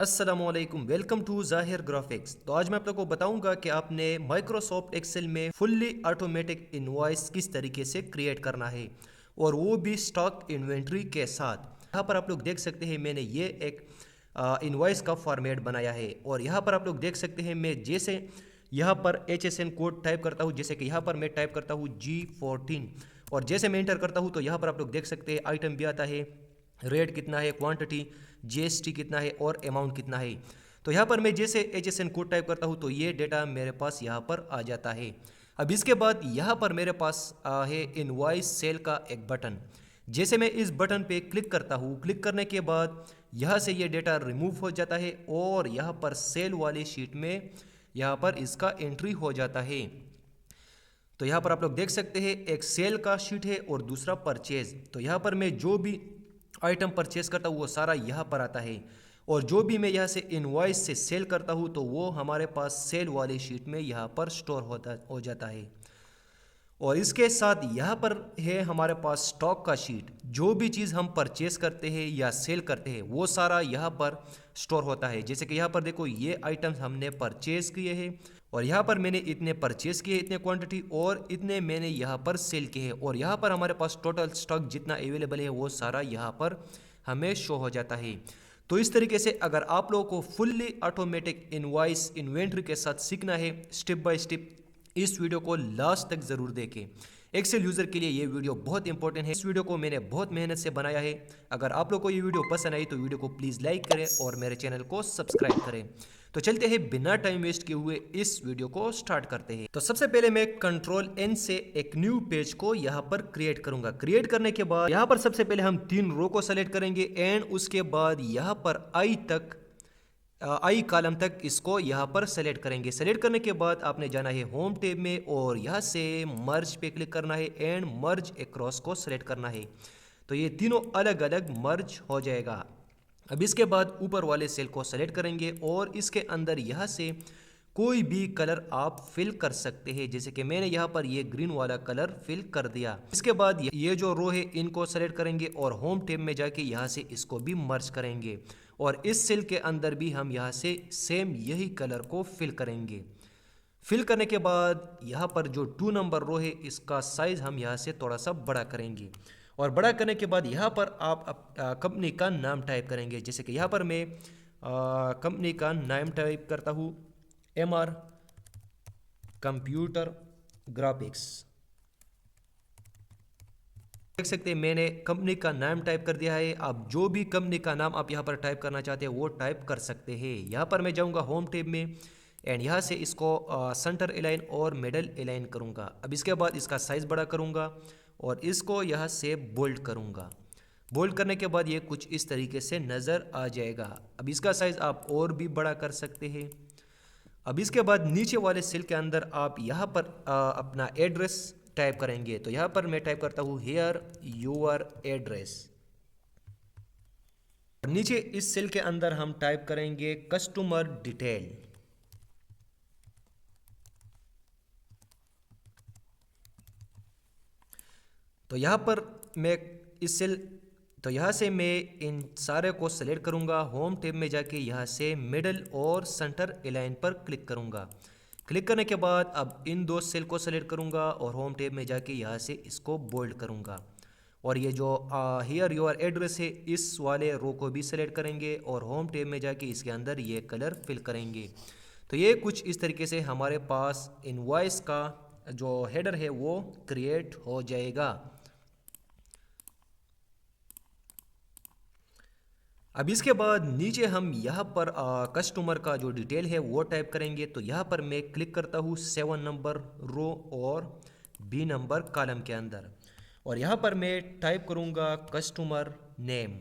अस्सलामुअलैकुम, welcome to ज़ाहिर graphics. तो आज मैं आप लोगों को बताऊंगा कि आपने माइक्रोसॉफ्ट एक्सेल में फुल्ली ऑटोमेटिक इनवॉइस किस तरीके से क्रिएट करना है, और वो भी स्टॉक इन्वेंट्री के साथ। यहाँ पर आप लोग देख सकते हैं मैंने ये एक इनवॉइस का फॉर्मेट बनाया है, और यहाँ पर आप लोग देख सकते हैं मैं जैसे यहाँ पर HSN कोड टाइप करता हूँ, जैसे कि यहाँ पर मैं टाइप करता हूँ G14, और जैसे मैं इंटर करता हूँ तो यहाँ पर आप लोग देख सकते हैं आइटम भी आता है, रेट कितना है, क्वांटिटी, GST कितना है और अमाउंट कितना है। तो यहाँ पर मैं जैसे HSN कोड टाइप करता हूँ तो ये डेटा मेरे पास यहाँ पर आ जाता है। अब इसके बाद यहाँ पर मेरे पास है इनवॉइस सेल का एक बटन। जैसे मैं इस बटन पे क्लिक करता हूँ, क्लिक करने के बाद यहाँ से ये डेटा रिमूव हो जाता है, और यहाँ पर सेल वाली शीट में यहाँ पर इसका एंट्री हो जाता है। तो यहाँ पर आप लोग देख सकते हैं एक सेल का शीट है और दूसरा परचेज। तो यहाँ पर मैं जो भी आइटम परचेज करता हूँ वो सारा यहाँ पर आता है, और जो भी मैं यहाँ से इनवॉइस से सेल करता हूँ तो वो हमारे पास सेल वाली शीट में यहाँ पर स्टोर हो जाता है। और इसके साथ यहाँ पर है हमारे पास स्टॉक का शीट। जो भी चीज़ हम परचेस करते हैं या सेल करते हैं वो सारा यहाँ पर स्टोर होता है। जैसे कि यहाँ पर देखो ये आइटम्स हमने परचेस किए हैं, और यहाँ पर मैंने इतने परचेस किए, इतने क्वांटिटी, और इतने मैंने यहाँ पर सेल किए हैं, और यहाँ पर हमारे पास टोटल स्टॉक जितना अवेलेबल है वो सारा यहाँ पर हमें शो हो जाता है। तो इस तरीके से अगर आप लोगों को फुल्ली ऑटोमेटिक इनवॉइस इन्वेंट्री के साथ सीखना है स्टेप बाय स्टेप, इस वीडियो को लास्ट तक ज़रूर देखें। एक्सेल यूज़र के लिए ये वीडियो बहुत इंपॉर्टेंट है। इस वीडियो को मैंने बहुत मेहनत से बनाया है। अगर आप लोग को ये वीडियो पसंद आई तो वीडियो को प्लीज़ लाइक करें और मेरे चैनल को सब्सक्राइब करें। तो चलते हैं, बिना टाइम वेस्ट किए हुए इस वीडियो को स्टार्ट करते हैं। तो सबसे पहले मैं Ctrl+N से एक न्यू पेज को यहाँ पर क्रिएट करूंगा। क्रिएट करने के बाद यहाँ पर सबसे पहले हम 3 रो को सेलेक्ट करेंगे, एंड उसके बाद यहाँ पर आई कॉलम तक इसको यहाँ पर सेलेक्ट करेंगे। सेलेक्ट करने के बाद आपने जाना है होम टैब में, और यहाँ से मर्ज पे क्लिक करना है एंड मर्ज अक्रॉस को सेलेक्ट करना है। तो ये तीनों अलग अलग मर्ज हो जाएगा। अब इसके बाद ऊपर वाले सेल को सेलेक्ट करेंगे, और इसके अंदर यहाँ से कोई भी कलर आप फिल कर सकते हैं। जैसे कि मैंने यहाँ पर ये ग्रीन वाला कलर फिल कर दिया। इसके बाद ये जो रो है इनको सेलेक्ट करेंगे, और होम टैब में जाके यहाँ से इसको भी मर्ज करेंगे, और इस सेल के अंदर भी हम यहाँ से सेम यही कलर को फिल करेंगे। फिल करने के बाद यहाँ पर जो 2 नंबर रो है इसका साइज हम यहाँ से थोड़ा सा बड़ा करेंगे, और बड़ा करने के बाद यहाँ पर आप कंपनी का नाम टाइप करेंगे। जैसे कि यहाँ पर मैं कंपनी का नाम टाइप करता हूँ MR कंप्यूटर ग्राफिक्स। देख सकते हैं मैंने कंपनी का नाम टाइप कर दिया है। आप जो भी कंपनी का नाम आप यहाँ पर टाइप करना चाहते हैं वो टाइप कर सकते हैं। यहाँ पर मैं जाऊँगा होम टैब में, एंड यहाँ से इसको सेंटर अलाइन और मिडल अलाइन करूँगा। अब इसके बाद इसका साइज़ बड़ा करूँगा, और इसको यहाँ से बोल्ड करूँगा। बोल्ड करने के बाद ये कुछ इस तरीके से नज़र आ जाएगा। अब इसका साइज़ आप और भी बड़ा कर सकते हैं। अब इसके बाद नीचे वाले सेल के अंदर आप यहाँ पर अपना एड्रेस टाइप करेंगे। तो यहाँ पर मैं टाइप करता हूँ हियर योर एड्रेस। नीचे इस सेल के अंदर हम टाइप करेंगे कस्टमर डिटेल। तो यहाँ पर मैं इस सेल तो यहाँ से मैं इन सारे को सेलेक्ट करूँगा। होम टैब में जाके यहाँ से मिडल और सेंटर अलाइन पर क्लिक करूँगा। क्लिक करने के बाद अब इन 2 सेल को सेलेक्ट करूँगा, और होम टैब में जाके यहाँ से इसको बोल्ड करूँगा। और ये जो हियर योर एड्रेस है इस वाले रो को भी सेलेक्ट करेंगे, और होम टैब में जाके इसके अंदर ये कलर फिल करेंगे। तो ये कुछ इस तरीके से हमारे पास इनवॉइस का जो हेडर है वो क्रिएट हो जाएगा। अब इसके बाद नीचे हम यहाँ पर कस्टमर का जो डिटेल है वो टाइप करेंगे। तो यहाँ पर मैं क्लिक करता हूँ 7 नंबर रो और B नंबर कॉलम के अंदर, और यहाँ पर मैं टाइप करूँगा कस्टमर नेम।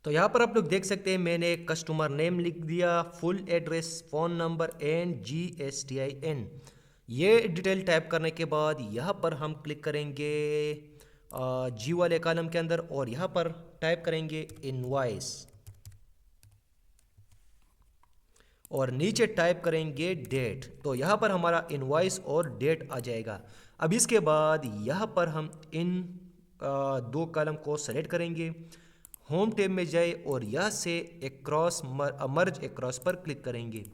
तो यहाँ पर आप लोग देख सकते हैं मैंने कस्टमर नेम लिख दिया, full address, phone number and GSTIN। ये डिटेल टाइप करने के बाद यहाँ पर हम क्लिक करेंगे G वाले कॉलम के अंदर, और यहाँ पर टाइप करेंगे इनवॉइस, और नीचे टाइप करेंगे डेट। तो यहाँ पर हमारा इनवॉइस और डेट आ जाएगा। अब इसके बाद यहाँ पर हम इन 2 कॉलम को सेलेक्ट करेंगे। होम टैब में जाए और यहाँ से एक्रॉस मर्ज एक्रॉस पर क्लिक करेंगे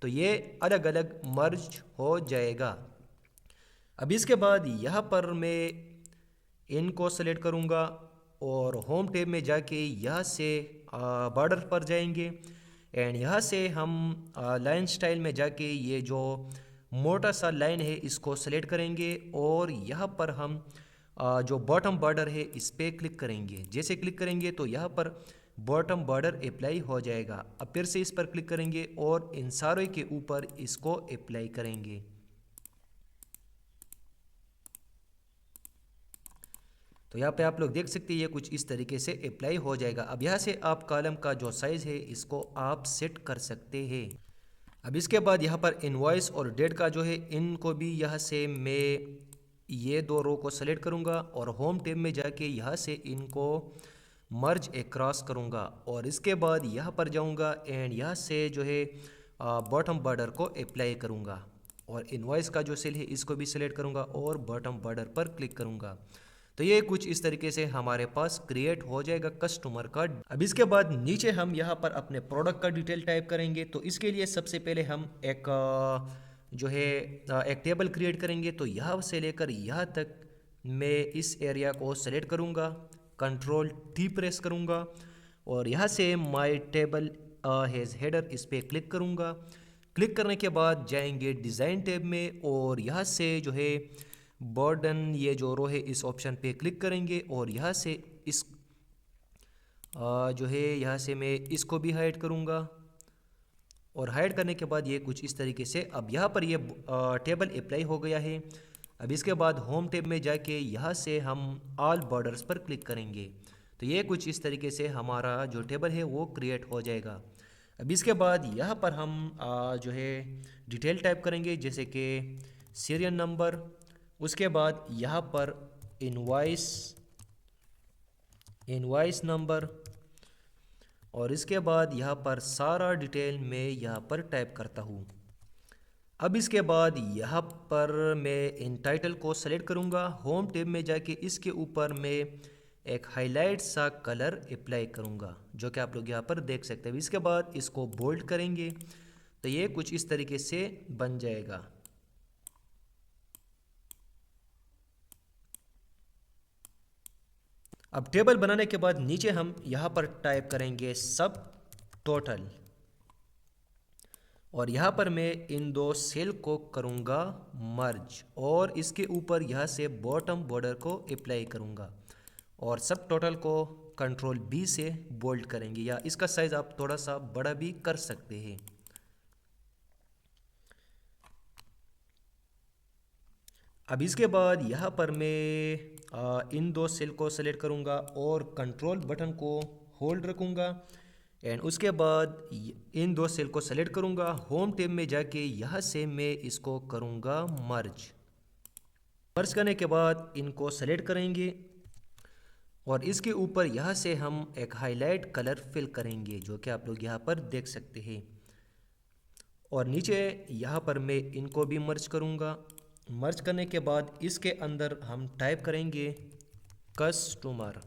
तो ये अलग अलग मर्ज हो जाएगा। अब इसके बाद यहाँ पर मैं इनको सेलेक्ट करूँगा और होम टैब में जाके यहाँ से बॉर्डर पर जाएंगे एंड यहाँ से हम लाइन स्टाइल में जाके ये जो मोटा सा लाइन है इसको सेलेक्ट करेंगे और यहाँ पर हम जो बॉटम बॉर्डर है इस पर क्लिक करेंगे। जैसे क्लिक करेंगे तो यहाँ पर बॉटम बॉर्डर अप्लाई हो जाएगा। अब फिर से इस पर क्लिक करेंगे और इन सारे के ऊपर इसको अप्लाई करेंगे। तो यहाँ पे आप लोग देख सकते हैं ये कुछ इस तरीके से अप्लाई हो जाएगा। अब यहाँ से आप कॉलम का जो साइज़ है इसको आप सेट कर सकते हैं। अब इसके बाद यहाँ पर इनवॉइस और डेट का जो है इनको भी यहाँ से मैं ये दो रो को सेलेक्ट करूँगा और होम टैब में जाके यहाँ से इनको मर्ज एक्रॉस करूँगा और इसके बाद यहाँ पर जाऊँगा एंड यहाँ से जो है बॉटम बॉर्डर को अप्लाई करूँगा और इनवॉइस का जो सेल है इसको भी सिलेक्ट करूँगा और बॉटम बॉर्डर पर क्लिक करूँगा। तो ये कुछ इस तरीके से हमारे पास क्रिएट हो जाएगा कस्टमर का। अब इसके बाद नीचे हम यहाँ पर अपने प्रोडक्ट का डिटेल टाइप करेंगे। तो इसके लिए सबसे पहले हम एक जो है एक टेबल क्रिएट करेंगे। तो यहाँ से लेकर यहाँ तक मैं इस एरिया को सेलेक्ट करूँगा, कंट्रोल टी प्रेस करूँगा और यहाँ से माय टेबल हैज़ हेडर इस पर क्लिक करूँगा। क्लिक करने के बाद जाएंगे डिज़ाइन टैब में और यहाँ से जो है बॉर्डन ये जो रो है इस ऑप्शन पे क्लिक करेंगे और यहाँ से इस जो है यहाँ से मैं इसको भी हाइड करूँगा और हाइड करने के बाद ये कुछ इस तरीके से अब यहाँ पर ये टेबल अप्लाई हो गया है। अब इसके बाद होम टैब में जाके यहाँ से हम ऑल बॉर्डर्स पर क्लिक करेंगे तो ये कुछ इस तरीके से हमारा जो टेबल है वो क्रिएट हो जाएगा। अब इसके बाद यहाँ पर हम जो है डिटेल टाइप करेंगे जैसे कि सीरियल नंबर, उसके बाद यहाँ पर इनवॉइस नंबर और इसके बाद यहाँ पर सारा डिटेल मैं यहाँ पर टाइप करता हूँ। अब इसके बाद यहाँ पर मैं इन टाइटल को सेलेक्ट करूँगा। होम टैब में जाके इसके ऊपर मैं एक हाईलाइट सा कलर अप्लाई करूँगा जो कि आप लोग यहाँ पर देख सकते हैं। इसके बाद इसको बोल्ड करेंगे तो ये कुछ इस तरीके से बन जाएगा। अब टेबल बनाने के बाद नीचे हम यहाँ पर टाइप करेंगे सब टोटल और यहाँ पर मैं इन दो सेल को करूँगा मर्ज और इसके ऊपर यहाँ से बॉटम बॉर्डर को अप्लाई करूँगा और सब टोटल को कंट्रोल बी से बोल्ड करेंगे या इसका साइज़ आप थोड़ा सा बड़ा भी कर सकते हैं। अब इसके बाद यहाँ पर मैं इन दो सेल को सेलेक्ट करूँगा और कंट्रोल बटन को होल्ड रखूँगा एंड उसके बाद इन दो सेल को सेलेक्ट करूँगा। होम टैब में जाके यहाँ से मैं इसको करूँगा मर्ज करने के बाद इनको सेलेक्ट करेंगे और इसके ऊपर यहाँ से हम एक हाईलाइट कलर फिल करेंगे जो कि आप लोग यहाँ पर देख सकते हैं और नीचे यहाँ पर मैं इनको भी मर्ज करूँगा। मर्ज करने के बाद इसके अंदर हम टाइप करेंगे कस्टमर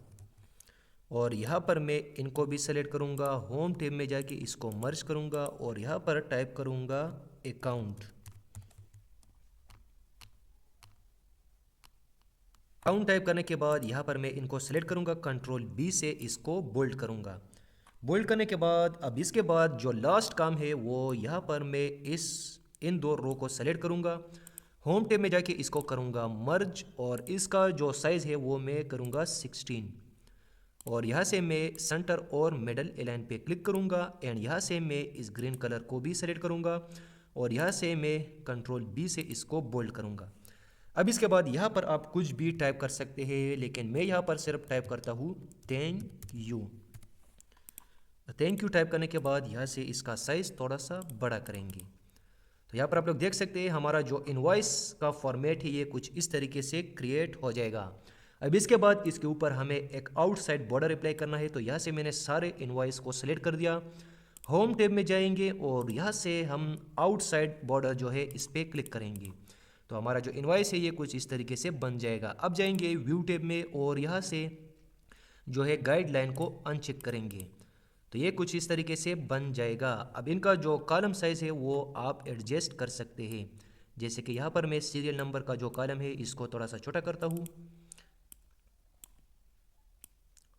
और यहाँ पर मैं इनको भी सेलेक्ट करूँगा। होम टैब में जाके इसको मर्ज करूँगा और यहाँ पर टाइप करूँगा अकाउंट टाइप करने के बाद यहाँ पर मैं इनको सेलेक्ट करूँगा, कंट्रोल बी से इसको बोल्ड करूँगा। बोल्ड करने के बाद अब इसके बाद जो लास्ट काम है वो यहाँ पर मैं इन दो रो को सेलेक्ट करूँगा। होम टैब में जाके इसको करूँगा मर्ज और इसका जो साइज़ है वो मैं करूँगा 16 और यहाँ से मैं सेंटर और मिडल अलाइन पे क्लिक करूँगा एंड यहाँ से मैं इस ग्रीन कलर को भी सेलेक्ट करूँगा और यहाँ से मैं कंट्रोल बी से इसको बोल्ड करूँगा। अब इसके बाद यहाँ पर आप कुछ भी टाइप कर सकते हैं लेकिन मैं यहाँ पर सिर्फ टाइप करता हूँ थैंक यू टाइप करने के बाद यहाँ से इसका साइज़ थोड़ा सा बड़ा करेंगे। तो यहाँ पर आप लोग देख सकते हैं हमारा जो इनवॉइस का फॉर्मेट है ये कुछ इस तरीके से क्रिएट हो जाएगा। अब इसके बाद इसके ऊपर हमें एक आउटसाइड बॉर्डर अप्लाई करना है। तो यहाँ से मैंने सारे इनवॉइस को सिलेक्ट कर दिया। होम टैब में जाएंगे और यहाँ से हम आउटसाइड बॉर्डर जो है इस पर क्लिक करेंगे तो हमारा जो इनवॉइस है ये कुछ इस तरीके से बन जाएगा। अब जाएंगे व्यू टैब में और यहाँ से जो है गाइडलाइन को अनचेक करेंगे। तो ये कुछ इस तरीके से बन जाएगा। अब इनका जो कॉलम साइज़ है वो आप एडजस्ट कर सकते हैं। जैसे कि यहाँ पर मैं सीरियल नंबर का जो कॉलम है इसको थोड़ा सा छोटा करता हूँ।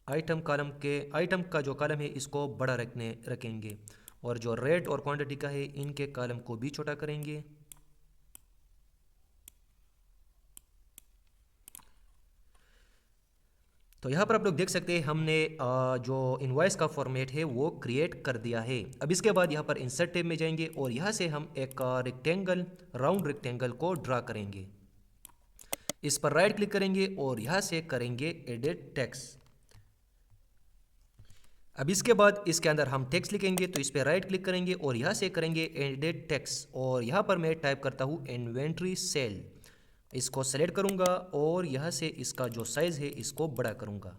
आइटम का जो कॉलम है इसको बड़ा रखेंगे, और जो रेट और क्वांटिटी का है इनके कॉलम को भी छोटा करेंगे। तो यहाँ पर आप लोग देख सकते हैं हमने जो इनवॉइस का फॉर्मेट है वो क्रिएट कर दिया है। अब इसके बाद यहाँ पर इंसर्ट टैब में जाएंगे और यहाँ से हम एक राउंड रेक्टेंगल को ड्रा करेंगे। इस पर राइट क्लिक करेंगे और यहाँ से करेंगे एडिट टेक्स्ट। अब इसके बाद इसके अंदर हम टेक्स्ट लिखेंगे, तो इस पर राइट क्लिक करेंगे और यहाँ से करेंगे एडिट टेक्स्ट, और यहाँ पर मैं टाइप करता हूँ इन्वेंट्री सेल। इसको सेलेक्ट करूँगा और यहाँ से इसका जो साइज़ है इसको बड़ा करूँगा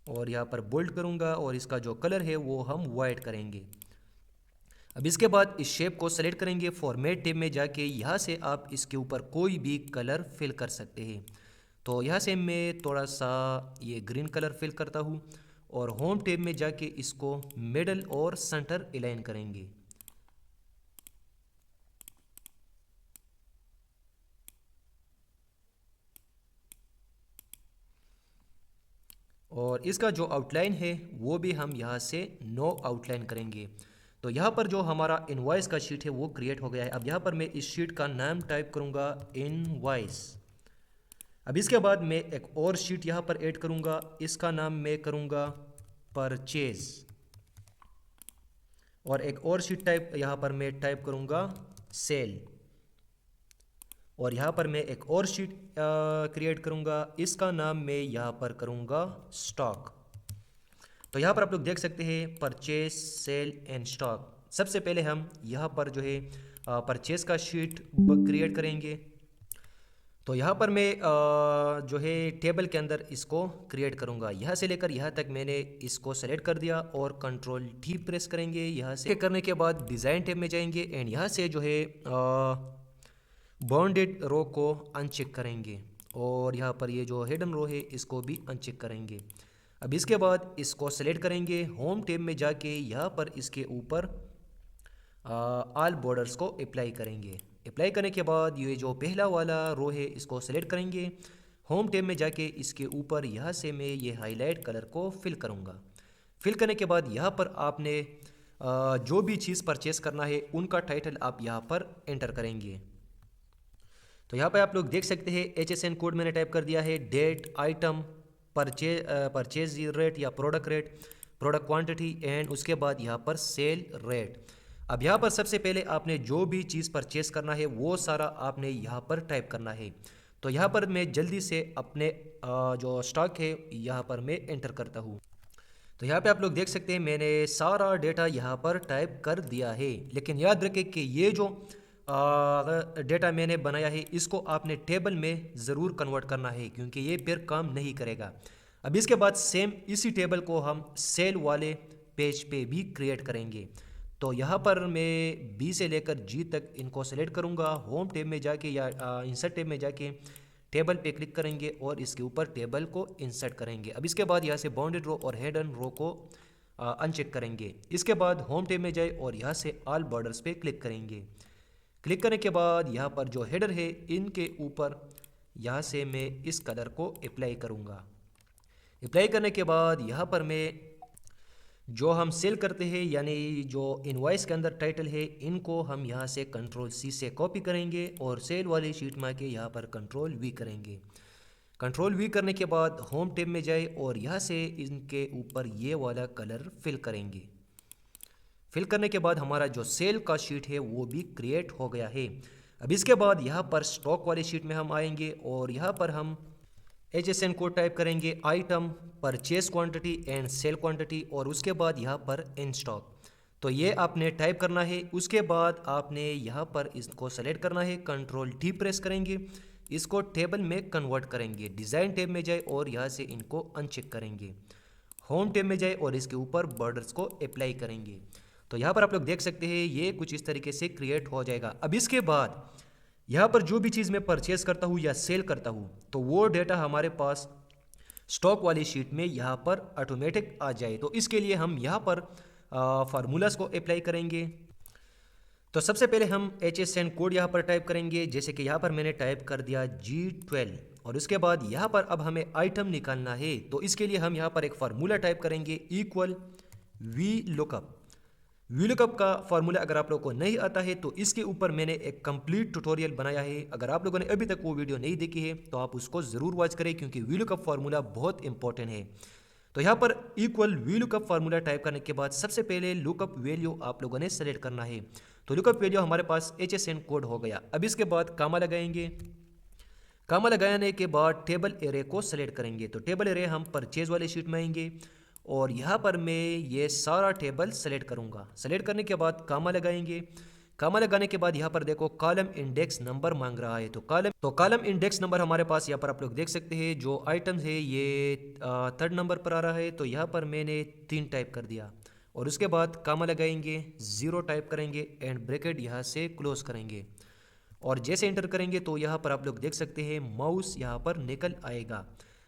और यहाँ पर बोल्ड करूँगा, और इसका जो कलर है वो हम वाइट करेंगे। अब इसके बाद इस शेप को सेलेक्ट करेंगे, फॉर्मेट टैब में जाके यहाँ से आप इसके ऊपर कोई भी कलर फिल कर सकते हैं। तो यहाँ से मैं थोड़ा सा ये ग्रीन कलर फिल करता हूँ, और होम टैब में जाके इसको मिडल और सेंटर अलाइन करेंगे। और इसका जो आउटलाइन है वो भी हम यहाँ से नो आउटलाइन करेंगे। तो यहाँ पर जो हमारा इनवॉइस का शीट है वो क्रिएट हो गया है। अब यहाँ पर मैं इस शीट का नाम टाइप करूँगा इनवॉइस। अब इसके बाद मैं एक और शीट यहाँ पर ऐड करूँगा, इसका नाम मैं करूँगा परचेज, और एक और शीट यहाँ पर मैं टाइप करूँगा सेल, और यहाँ पर मैं एक और शीट क्रिएट करूँगा, इसका नाम मैं यहाँ पर करूँगा स्टॉक। तो यहाँ पर आप लोग देख सकते हैं परचेज, सेल एंड स्टॉक। सबसे पहले हम यहाँ पर जो है परचेज का शीट क्रिएट करेंगे। तो यहाँ पर मैं जो है टेबल के अंदर इसको क्रिएट करूँगा। यहाँ से लेकर यहाँ तक मैंने इसको सेलेक्ट कर दिया और कंट्रोल डी प्रेस करेंगे। यहाँ से करने के बाद डिज़ाइन टैब में जाएंगे एंड यहाँ से जो है बाउंडेड रो को अनचेक करेंगे, और यहाँ पर ये जो हिडन रो है इसको भी अनचेक करेंगे। अब इसके बाद इसको सेलेक्ट करेंगे, होम टैब में जाके यहाँ पर इसके ऊपर ऑल बॉर्डर्स को अप्लाई करेंगे। अप्लाई करने के बाद ये जो पहला वाला रो है इसको सेलेक्ट करेंगे, होम टैब में जाके इसके ऊपर यहाँ से मैं ये हाईलाइट कलर को फिल करूँगा। फिल करने के बाद यहाँ पर आपने जो भी चीज़ परचेस करना है उनका टाइटल आप यहाँ पर एंटर करेंगे। तो यहाँ पे आप लोग देख सकते हैं HSN कोड मैंने टाइप कर दिया है, डेट, आइटम, परचेज रेट या product rate, product quantity and उसके बाद यहाँ पर सेल रेट। अब यहाँ पर सबसे पहले आपने जो भी चीज़ परचेस करना है वो सारा आपने यहाँ पर टाइप करना है। तो यहाँ पर मैं जल्दी से अपने जो स्टॉक है यहाँ पर मैं एंटर करता हूँ। तो यहाँ पे आप लोग देख सकते हैं मैंने सारा डेटा यहाँ पर टाइप कर दिया है, लेकिन याद रखें कि ये जो डेटा मैंने बनाया है इसको आपने टेबल में ज़रूर कन्वर्ट करना है, क्योंकि ये फिर काम नहीं करेगा। अब इसके बाद सेम इसी टेबल को हम सेल वाले पेज पे भी क्रिएट करेंगे। तो यहाँ पर मैं बी से लेकर जी तक इनको सेलेक्ट करूँगा, होम टैब में जाके या इंसर्ट टैब में जाके टेबल पे क्लिक करेंगे और इसके ऊपर टेबल को इंसर्ट करेंगे। अब इसके बाद यहाँ से बाउंडेड रो और हिडन रो को अनचेक करेंगे। इसके बाद होम टैब में जाए और यहाँ से ऑल बॉर्डर्स पे क्लिक करेंगे। क्लिक करने के बाद यहाँ पर जो हेडर है इनके ऊपर यहाँ से मैं इस कलर को अप्लाई करूँगा। अप्लाई करने के बाद यहाँ पर मैं जो हम सेल करते हैं यानी जो इनवॉइस के अंदर टाइटल है इनको हम यहाँ से कंट्रोल सी से कॉपी करेंगे और सेल वाली शीट में के यहाँ पर कंट्रोल वी करेंगे। कंट्रोल वी करने के बाद होम टैब में जाए और यहाँ से इनके ऊपर ये वाला कलर फिल करेंगे। फिल करने के बाद हमारा जो सेल का शीट है वो भी क्रिएट हो गया है। अब इसके बाद यहाँ पर स्टॉक वाली शीट में हम आएंगे और यहाँ पर हम HSN कोड टाइप करेंगे, item, purchase quantity and sale quantity, और उसके बाद यहाँ पर इन स्टॉक। तो ये आपने टाइप करना है। उसके बाद आपने यहाँ पर इसको सेलेक्ट करना है, कंट्रोल डी प्रेस करेंगे, इसको टेबल में कन्वर्ट करेंगे। डिज़ाइन टैब में जाए और यहाँ से इनको अनचेक करेंगे। होम टैब में जाए और इसके ऊपर बॉर्डर्स को अप्लाई करेंगे। तो यहाँ पर आप लोग देख सकते हैं ये कुछ इस तरीके से क्रिएट हो जाएगा। अब इसके बाद यहाँ पर जो भी चीज़ मैं परचेज करता हूँ या सेल करता हूँ तो वो डेटा हमारे पास स्टॉक वाली शीट में यहाँ पर ऑटोमेटिक आ जाए। तो इसके लिए हम यहाँ पर फार्मूलाज को अप्लाई करेंगे। तो सबसे पहले हम HSN कोड यहाँ पर टाइप करेंगे, जैसे कि यहाँ पर मैंने टाइप कर दिया G12, और उसके बाद यहाँ पर अब हमें आइटम निकालना है। तो इसके लिए हम यहाँ पर एक फार्मूला टाइप करेंगे इक्वल VLOOKUP। VLOOKUP का फार्मूला अगर आप लोगों को नहीं आता है तो इसके ऊपर मैंने एक कंप्लीट ट्यूटोरियल बनाया है। अगर आप लोगों ने अभी तक वो वीडियो नहीं देखी है तो आप उसको ज़रूर वॉच करें, क्योंकि VLOOKUP फार्मूला बहुत इंपॉर्टेंट है। तो यहाँ पर इक्वल VLOOKUP फार्मूला टाइप करने के बाद सबसे पहले लुकअप वैल्यू आप लोगों ने सेलेक्ट करना है। तो लुकअप वैल्यू हमारे पास HSN कोड हो गया। अब इसके बाद कामा लगाएंगे। कामा लगाने के बाद टेबल एरे को सेलेक्ट करेंगे। तो टेबल एरे हम परचेज वाली शीट में आएंगे और यहाँ पर मैं ये सारा टेबल सेलेक्ट करूँगा। सेलेक्ट करने के बाद कामा लगाएंगे। कामा लगाने के बाद यहाँ पर देखो कॉलम इंडेक्स नंबर मांग रहा है। तो कॉलम इंडेक्स नंबर हमारे पास यहाँ पर आप लोग देख सकते हैं जो आइटम्स है ये 3rd नंबर पर आ रहा है। तो यहाँ पर मैंने 3 टाइप कर दिया और उसके बाद कामा लगाएंगे, 0 टाइप करेंगे एंड ब्रैकेट यहाँ से क्लोज करेंगे और जैसे एंटर करेंगे तो यहाँ पर आप लोग देख सकते हैं माउस यहाँ पर निकल आएगा।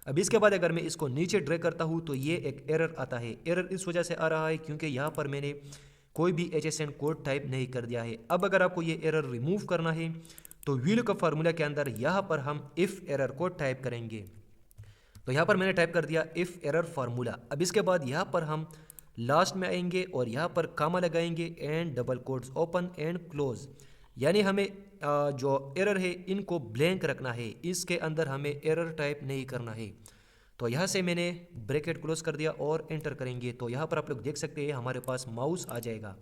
अब इसके बाद अगर मैं इसको नीचे ड्रैग करता हूँ तो ये एक एरर आता है। एरर इस वजह से आ रहा है क्योंकि यहाँ पर मैंने कोई भी HSN कोड टाइप नहीं कर दिया है। अब अगर आपको ये एरर रिमूव करना है तो VLOOKUP फार्मूला के अंदर यहाँ पर हम इफ़ एरर को टाइप करेंगे। तो यहाँ पर मैंने टाइप कर दिया इफ़ एरर फार्मूला। अब इसके बाद यहाँ पर हम लास्ट में आएंगे और यहाँ पर कामा लगाएंगे and double quotes open and close, यानी हमें जो एरर है इनको ब्लैंक रखना है, इसके अंदर हमें एरर टाइप नहीं करना है। तो यहाँ से मैंने ब्रैकेट क्लोज कर दिया और एंटर करेंगे तो यहाँ पर आप लोग देख सकते हैं हमारे पास माउस आ जाएगा।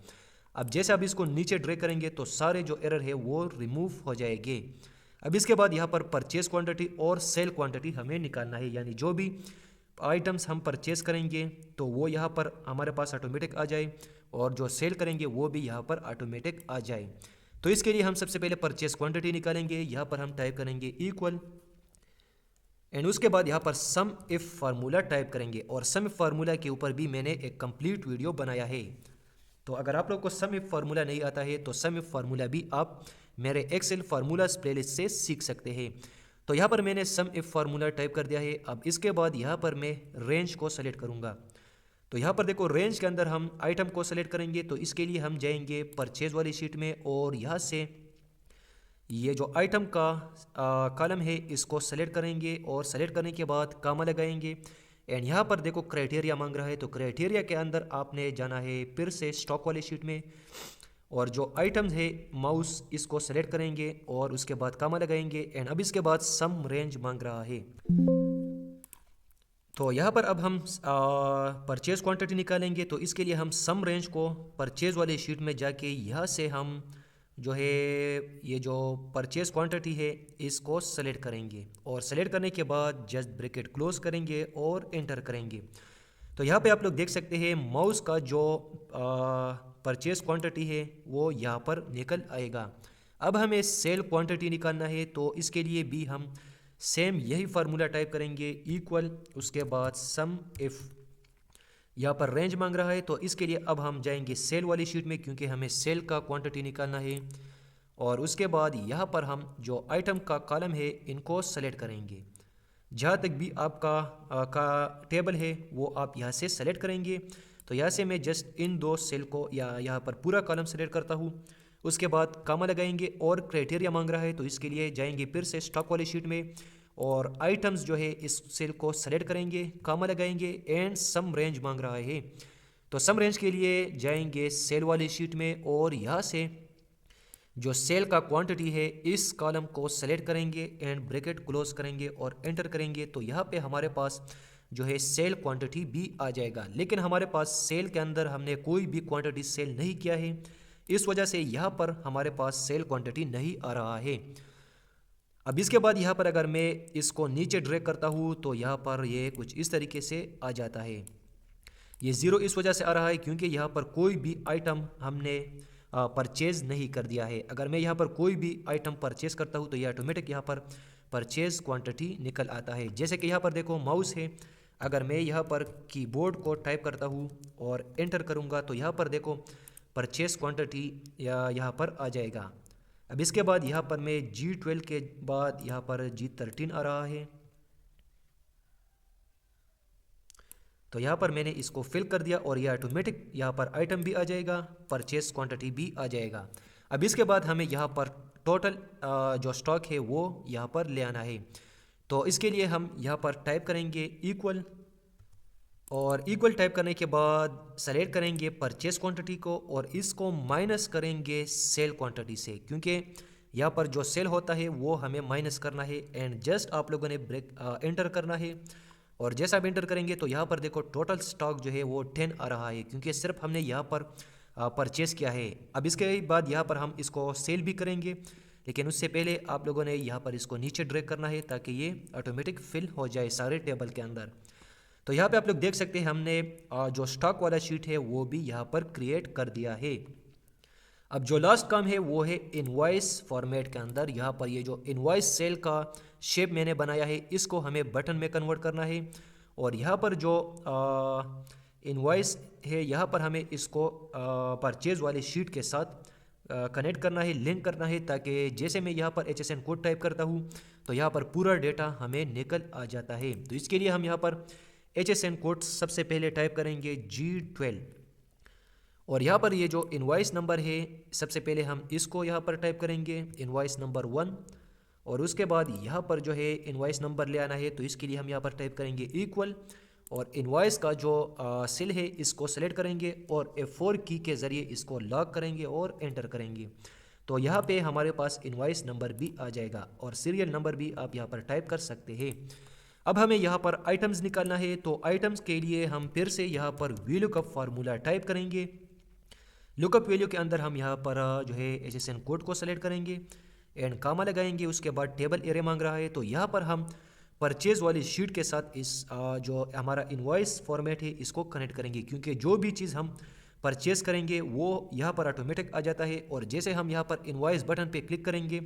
अब जैसे आप इसको नीचे ड्रैग करेंगे तो सारे जो एरर है वो रिमूव हो जाएंगे। अब इसके बाद यहाँ पर परचेज क्वांटिटी और सेल क्वांटिटी हमें निकालना है, यानी जो भी आइटम्स हम परचेज करेंगे तो वो यहाँ पर हमारे पास ऑटोमेटिक आ जाए और जो सेल करेंगे वो भी यहाँ पर ऑटोमेटिक आ जाए। तो इसके लिए हम सबसे पहले परचेज क्वांटिटी निकालेंगे। यहाँ पर हम टाइप करेंगे इक्वल एंड उसके बाद यहाँ पर सम इफ फार्मूला टाइप करेंगे और सम इफ फार्मूला के ऊपर भी मैंने एक कंप्लीट वीडियो बनाया है। तो अगर आप लोग को सम इफ फार्मूला नहीं आता है तो सम इफ फार्मूला भी आप मेरे एक्सेल फार्मूलाज प्लेलिस्ट से सीख सकते हैं। तो यहाँ पर मैंने सम इफ फार्मूला टाइप कर दिया है। अब इसके बाद यहाँ पर मैं रेंज को सेलेक्ट करूँगा। तो यहाँ पर देखो रेंज के अंदर हम आइटम को सेलेक्ट करेंगे। तो इसके लिए हम जाएंगे परचेज वाली शीट में और यहाँ से ये जो आइटम का कॉलम है इसको सेलेक्ट करेंगे और सेलेक्ट करने के बाद कामा लगाएंगे एंड यहाँ पर देखो क्राइटेरिया मांग रहा है। तो क्राइटेरिया के अंदर आपने जाना है फिर से स्टॉक वाली शीट में और जो आइटम्स है माउस इसको सेलेक्ट करेंगे और उसके बाद कामा लगाएंगे एंड अब इसके बाद सम रेंज मांग रहा है। तो यहाँ पर अब हम परचेज क्वांटिटी निकालेंगे। तो इसके लिए हम सम रेंज को परचेज वाली शीट में जाके यहाँ से हम जो है ये जो परचेज क्वांटिटी है इसको सेलेक्ट करेंगे और सेलेक्ट करने के बाद जस्ट ब्रैकेट क्लोज करेंगे और एंटर करेंगे। तो यहाँ पे आप लोग देख सकते हैं माउस का जो परचेज क्वांटिटी है वो यहाँ पर निकल आएगा। अब हमें सेल क्वांटिटी निकालना है। तो इसके लिए भी हम सेम यही फार्मूला टाइप करेंगे इक्वल, उसके बाद सम इफ़ यहाँ पर रेंज मांग रहा है। तो इसके लिए अब हम जाएंगे सेल वाली शीट में क्योंकि हमें सेल का क्वांटिटी निकालना है और उसके बाद यहाँ पर हम जो आइटम का कॉलम है इनको सेलेक्ट करेंगे। जहाँ तक भी आपका टेबल है वो आप यहाँ से सेलेक्ट करेंगे। तो यहाँ से मैं जस्ट इन 2 सेल को या यहाँ पर पूरा कॉलम सेलेक्ट करता हूँ। उसके बाद कामा लगाएंगे और क्राइटेरिया मांग रहा है तो इसके लिए जाएंगे फिर से स्टॉक वाली शीट में और आइटम्स जो है इस सेल को सेलेक्ट करेंगे, कामा लगाएंगे एंड सम रेंज मांग रहा है। तो सम रेंज के लिए जाएंगे सेल वाली शीट में और यहाँ से जो सेल का क्वांटिटी है इस कॉलम को सेलेक्ट करेंगे एंड ब्रैकेट क्लोज करेंगे और एंटर करेंगे। तो यहाँ पे हमारे पास जो है सेल क्वांटिटी भी आ जाएगा, लेकिन हमारे पास सेल के अंदर हमने कोई भी क्वांटिटी सेल नहीं किया है, इस वजह से यहाँ पर हमारे पास सेल क्वांटिटी नहीं आ रहा है। अब इसके बाद यहाँ पर अगर मैं इसको नीचे ड्रैग करता हूँ तो यहाँ पर ये कुछ इस तरीके से आ जाता है। ये 0 इस वजह से आ रहा है क्योंकि यहाँ पर कोई भी आइटम हमने परचेज़ नहीं कर दिया है। अगर मैं यहाँ पर कोई भी आइटम परचेज़ करता हूँ तो ये ऑटोमेटिक यहाँ पर परचेज़ क्वांटिटी निकल आता है। जैसे कि यहाँ पर देखो माउस है, अगर मैं यहाँ पर कीबोर्ड को टाइप करता हूँ और एंटर करूँगा तो यहाँ पर देखो परचेज़ क्वांटिटी यहाँ पर आ जाएगा। अब इसके बाद यहाँ पर मैं G12 के बाद यहाँ पर G13 आ रहा है। तो यहाँ पर मैंने इसको फिल कर दिया और ये ऑटोमेटिक यहाँ पर आइटम भी आ जाएगा, परचेस क्वांटिटी भी आ जाएगा। अब इसके बाद हमें यहाँ पर टोटल जो स्टॉक है वो यहाँ पर ले आना है। तो इसके लिए हम यहाँ पर टाइप करेंगे इक्वल, और इक्वल टाइप करने के बाद सेलेक्ट करेंगे परचेस क्वांटिटी को और इसको माइनस करेंगे सेल क्वांटिटी से, क्योंकि यहाँ पर जो सेल होता है वो हमें माइनस करना है। एंड जस्ट आप लोगों ने ब्रेक एंटर करना है, और जैसा आप एंटर करेंगे तो यहाँ पर देखो टोटल स्टॉक जो है वो 10 आ रहा है, क्योंकि सिर्फ हमने यहाँ पर परचेस किया है। अब इसके बाद यहाँ पर हम इसको सेल भी करेंगे, लेकिन उससे पहले आप लोगों ने यहाँ पर इसको नीचे ड्रैग करना है ताकि ये ऑटोमेटिक फिल हो जाए सारे टेबल के अंदर। तो यहाँ पे आप लोग देख सकते हैं हमने जो स्टॉक वाला शीट है वो भी यहाँ पर क्रिएट कर दिया है। अब जो लास्ट काम है वो है इनवॉइस फॉर्मेट के अंदर। यहाँ पर ये जो इनवॉइस सेल का शेप मैंने बनाया है इसको हमें बटन में कन्वर्ट करना है, और यहाँ पर जो इनवॉइस है यहाँ पर हमें इसको परचेज वाले शीट के साथ कनेक्ट करना है, लिंक करना है, ताकि जैसे मैं यहाँ पर HSN कोड टाइप करता हूँ तो यहाँ पर पूरा डेटा हमें निकल आ जाता है। तो इसके लिए हम यहाँ पर HSN कोड सबसे पहले टाइप करेंगे G12, और यहाँ पर ये जो इनवॉइस नंबर है सबसे पहले हम इसको यहाँ पर टाइप करेंगे इनवॉइस नंबर 1, और उसके बाद यहाँ पर जो है इनवॉइस नंबर ले आना है। तो इसके लिए हम यहाँ पर टाइप करेंगे इक्वल, और इनवॉइस का जो सेल है इसको सेलेक्ट करेंगे और F4 की के ज़रिए इसको लॉक करेंगे और एंटर करेंगे। तो यहाँ पे हमारे पास इनवॉइस नंबर भी आ जाएगा, और सीरियल नंबर भी आप यहाँ पर टाइप कर सकते हैं। अब हमें यहाँ पर आइटम्स निकालना है, तो आइटम्स के लिए हम फिर से यहाँ पर VLOOKUP फार्मूला टाइप करेंगे। लुकअप वैल्यू के अंदर हम यहाँ पर जो है HSN कोड को सेलेक्ट करेंगे एंड कामा लगाएंगे। उसके बाद टेबल एरे मांग रहा है, तो यहाँ पर हम परचेज वाली शीट के साथ इस जो हमारा इनवॉइस फॉर्मेट है इसको कनेक्ट करेंगे, क्योंकि जो भी चीज़ हम परचेज करेंगे वो यहाँ पर ऑटोमेटिक आ जाता है, और जैसे हम यहाँ पर इनवॉइस बटन पे क्लिक करेंगे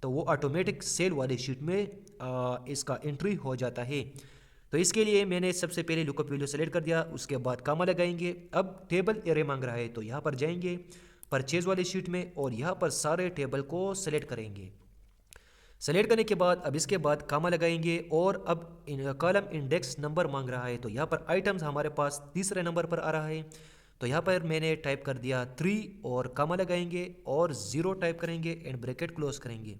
तो वो ऑटोमेटिक सेल वाली शीट में इसका एंट्री हो जाता है। तो इसके लिए मैंने सबसे पहले लुकअप वैल्यू सेलेक्ट कर दिया, उसके बाद कामा लगाएंगे। अब टेबल एरे मांग रहा है, तो यहाँ पर जाएंगे परचेज वाली शीट में और यहाँ पर सारे टेबल को सेलेक्ट करेंगे। सेलेक्ट करने के बाद अब इसके बाद कामा लगाएंगे, और अब कॉलम इंडेक्स नंबर मांग रहा है, तो यहाँ पर आइटम्स हमारे पास तीसरे नंबर पर आ रहा है। तो यहाँ पर मैंने टाइप कर दिया 3 और कामा लगाएंगे और 0 टाइप करेंगे एंड ब्रैकेट क्लोज करेंगे,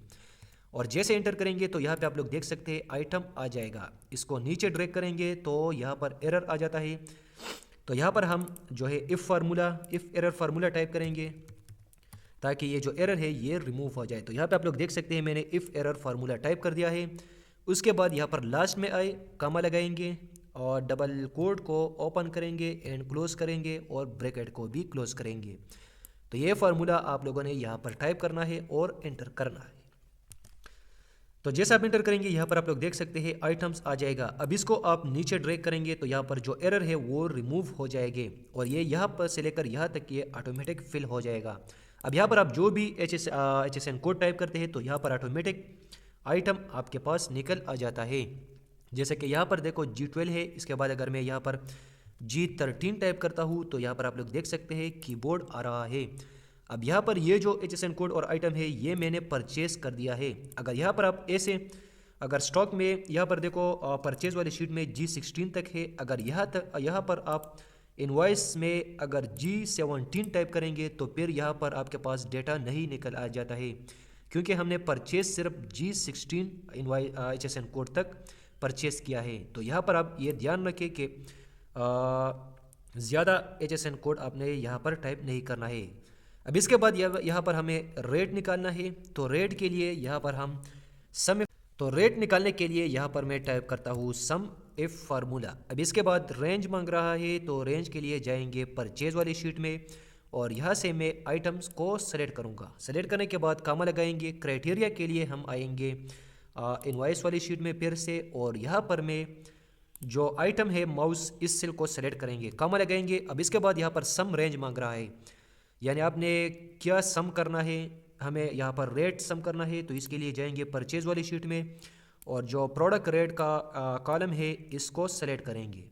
और जैसे एंटर करेंगे तो यहाँ पे आप लोग देख सकते हैं आइटम आ जाएगा। इसको नीचे ड्रैग करेंगे तो यहाँ पर एरर आ जाता है, तो यहाँ पर हम जो है इफ़ एरर फार्मूला टाइप करेंगे ताकि ये जो एरर है ये रिमूव हो जाए। तो यहाँ पे आप लोग देख सकते हैं मैंने इफ़ एरर फार्मूला टाइप कर दिया है। उसके बाद यहाँ पर लास्ट में आए कामा लगाएंगे और डबल कोड को ओपन करेंगे एंड क्लोज करेंगे और ब्रैकेट को भी क्लोज करेंगे। तो ये फार्मूला आप लोगों ने यहाँ पर टाइप करना है और एंटर करना है। तो जैसे आप एंटर करेंगे यहाँ पर आप लोग देख सकते हैं आइटम्स आ जाएगा। अब इसको आप नीचे ड्रैग करेंगे तो यहाँ पर जो एरर है वो रिमूव हो जाएंगे, और ये यहाँ पर से लेकर यहाँ तक ये ऑटोमेटिक फिल हो जाएगा। अब यहाँ पर आप जो भी HSN कोड टाइप करते हैं तो यहाँ पर ऑटोमेटिक आइटम आपके पास निकल आ जाता है। जैसे कि यहाँ पर देखो G12 है, इसके बाद अगर मैं यहाँ पर G13 टाइप करता हूँ तो यहाँ पर आप लोग देख सकते हैं कीबोर्ड आ रहा है। अब यहाँ पर ये जो HSN कोड और आइटम है ये मैंने परचेस कर दिया है। अगर यहाँ पर आप ऐसे अगर स्टॉक में यहाँ पर देखो परचेज वाली शीट में G16 तक है, अगर यहाँ पर आप इनवॉइस में अगर G17 टाइप करेंगे तो फिर यहाँ पर आपके पास डेटा नहीं निकल आ जाता है, क्योंकि हमने परचेज सिर्फ G16 HSN कोड तक परचेस किया है। तो यहाँ पर आप ये ध्यान रखें कि ज़्यादा HSN कोड आपने यहाँ पर टाइप नहीं करना है। अब इसके बाद यहाँ पर हमें रेट निकालना है, तो रेट के लिए यहाँ पर हम रेट निकालने के लिए यहाँ पर मैं टाइप करता हूँ सम इफ फार्मूला। अब इसके बाद रेंज मांग रहा है, तो रेंज के लिए जाएंगे परचेज वाली शीट में और यहाँ से मैं आइटम्स को सेलेक्ट करूँगा। सेलेक्ट करने के बाद कामा लगाएंगे। क्राइटेरिया के लिए हम आएंगे इनवॉइस वाली शीट में फिर से, और यहाँ पर मैं जो आइटम है माउस इस सेल को सेलेक्ट करेंगे, कामा लगाएंगे। अब इसके बाद यहाँ पर सम रेंज मांग रहा है, यानी आपने क्या सम करना है, हमें यहाँ पर रेट सम करना है। तो इसके लिए जाएंगे परचेज वाली शीट में और जो प्रोडक्ट रेट का कॉलम है इसको सेलेक्ट करेंगे।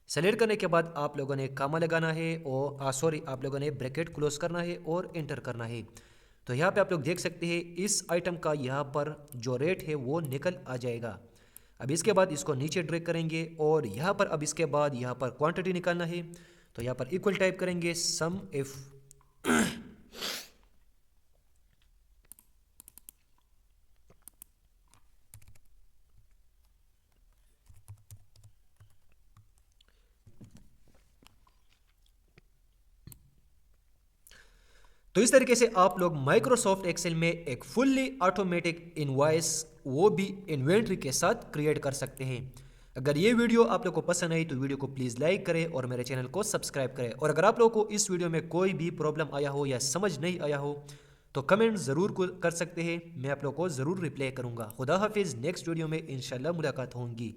सेलेक्ट करने के बाद आप लोगों ने कामा लगाना है और आप लोगों ने ब्रैकेट क्लोज करना है और एंटर करना है। तो यहाँ पे आप लोग देख सकते हैं इस आइटम का यहाँ पर जो रेट है वो निकल आ जाएगा। अब इसके बाद इसको नीचे ड्रैग करेंगे और यहाँ पर अब इसके बाद यहाँ पर क्वांटिटी निकालना है, तो यहाँ पर इक्वल टाइप करेंगे सम इफ तो इस तरीके से आप लोग माइक्रोसॉफ्ट एक्सेल में एक फुल्ली ऑटोमेटिक इनवॉइस, वो भी इन्वेंट्री के साथ क्रिएट कर सकते हैं। अगर ये वीडियो आप लोग को पसंद आई तो वीडियो को प्लीज़ लाइक करें और मेरे चैनल को सब्सक्राइब करें। और अगर आप लोग को इस वीडियो में कोई भी प्रॉब्लम आया हो या समझ नहीं आया हो तो कमेंट ज़रूर कर सकते हैं, मैं आप लोग को ज़रूर रिप्लाई करूँगा। खुदा हाफिज़, नेक्स्ट वीडियो में इंशाल्लाह मुलाकात होंगी।